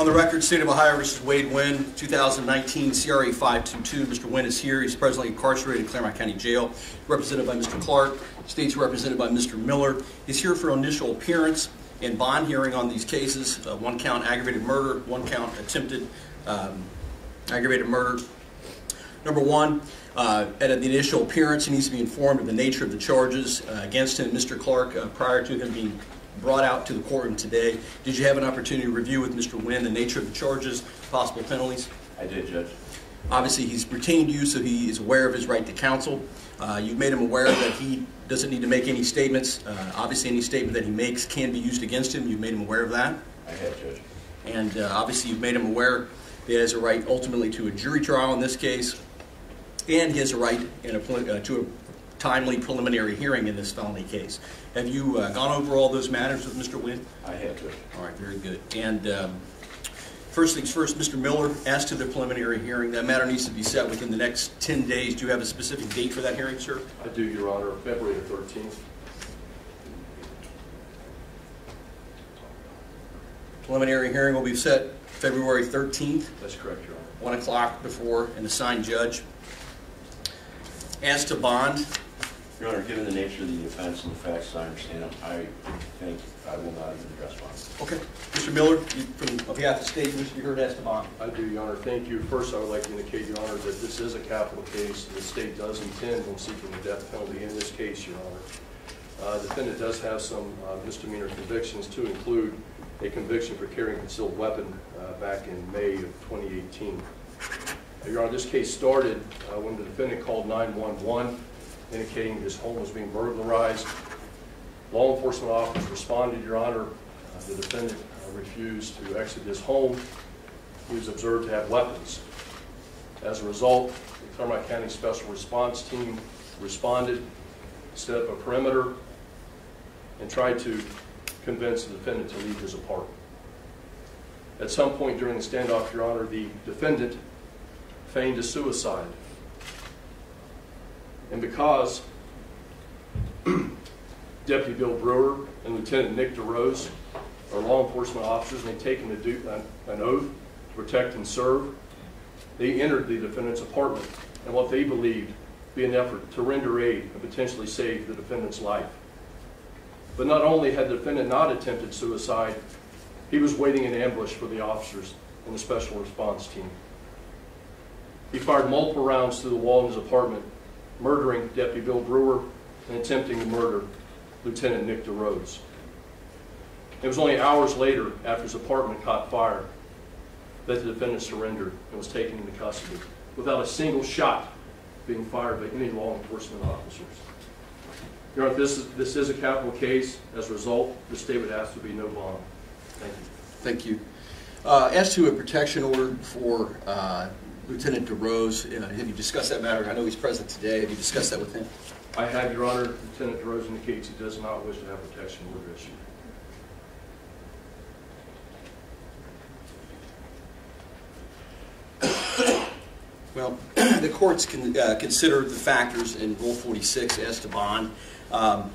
On the record, State of Ohio versus Wade Winn, 2019 CRA 522. Mr. Winn is here. He's presently incarcerated in Claremont County Jail, represented by Mr. Clark. State's represented by Mr. Miller. He's here for initial appearance and bond hearing on these cases. One count aggravated murder, one count attempted aggravated murder. Number one, at the initial appearance, he needs to be informed of the nature of the charges against him. Mr. Clark, prior to him being brought out to the courtroom today, did you have an opportunity to review with Mr. Winn the nature of the charges, possible penalties? I did, Judge. Obviously, he's retained you, so he is aware of his right to counsel. You've made him aware that he doesn't need to make any statements. Obviously, any statement that he makes can be used against him. You've made him aware of that? I have, Judge. And obviously, you've made him aware that he has a right ultimately to a jury trial in this case, and he has a right to a timely preliminary hearing in this felony case. Have you gone over all those matters with Mr. Winn? I have, Judge. All right, very good. And first things first, Mr. Miller, as to the preliminary hearing, that matter needs to be set within the next 10 days. Do you have a specific date for that hearing, sir? I do, Your Honor, February the 13th. Preliminary hearing will be set February 13th. That's correct, Your Honor. 1 o'clock before an assigned judge. As to bond, Your Honor, given the nature of the offense and the facts I understand, I think I will not even address bond. okay. Mr. Miller, on behalf of the state, Mr. Heard as to bond. I do, Your Honor. Thank you. First, I would like to indicate, Your Honor, that this is a capital case. The state does intend on seeking the death penalty in this case, Your Honor. The defendant does have some misdemeanor convictions, to include a conviction for carrying a concealed weapon back in May of 2018. Your Honor, this case started when the defendant called 911, indicating his home was being burglarized. Law enforcement officers responded, Your Honor. The defendant refused to exit his home. He was observed to have weapons. As a result, the Claremont County Special Response Team responded, set up a perimeter, and tried to convince the defendant to leave his apartment. At some point during the standoff, Your Honor, the defendant feigned a suicide. And because Deputy Bill Brewer and Lieutenant Nick DeRose are law enforcement officers and they've taken an oath to protect and serve, they entered the defendant's apartment in what they believed to be an effort to render aid and potentially save the defendant's life. But not only had the defendant not attempted suicide, he was waiting in ambush for the officers and the special response team. He fired multiple rounds through the wall in his apartment, murdering Deputy Bill Brewer and attempting to murder Lieutenant Nick DeRose. It was only hours later, after his apartment caught fire, that the defendant surrendered and was taken into custody without a single shot being fired by any law enforcement officers. Your Honor, this is a capital case. As a result, the state would ask there be no bond. Thank you. Thank you. As to a protection order for Lieutenant DeRose, have you discussed that matter? I know he's present today. Have you discussed that with him? I have, Your Honor. Lieutenant DeRose indicates he does not wish to have protection order issued. Well, the courts can consider the factors in Rule 46 as to bond.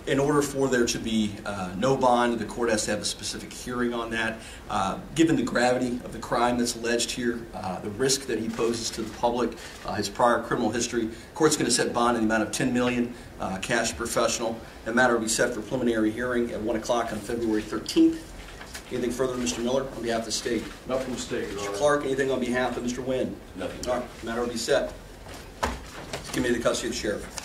In order for there to be no bond, the court has to have a specific hearing on that. Given the gravity of the crime that's alleged here, the risk that he poses to the public, his prior criminal history, the court's going to set bond in the amount of $10 million, cash professional. The matter will be set for preliminary hearing at 1 o'clock on February 13th. Anything further, Mr. Miller, on behalf of the state? Nothing from the state, Your Honor. Mr. Clark, anything on behalf of Mr. Winn? Nothing. All right, the matter will be set. Give me the custody of the sheriff.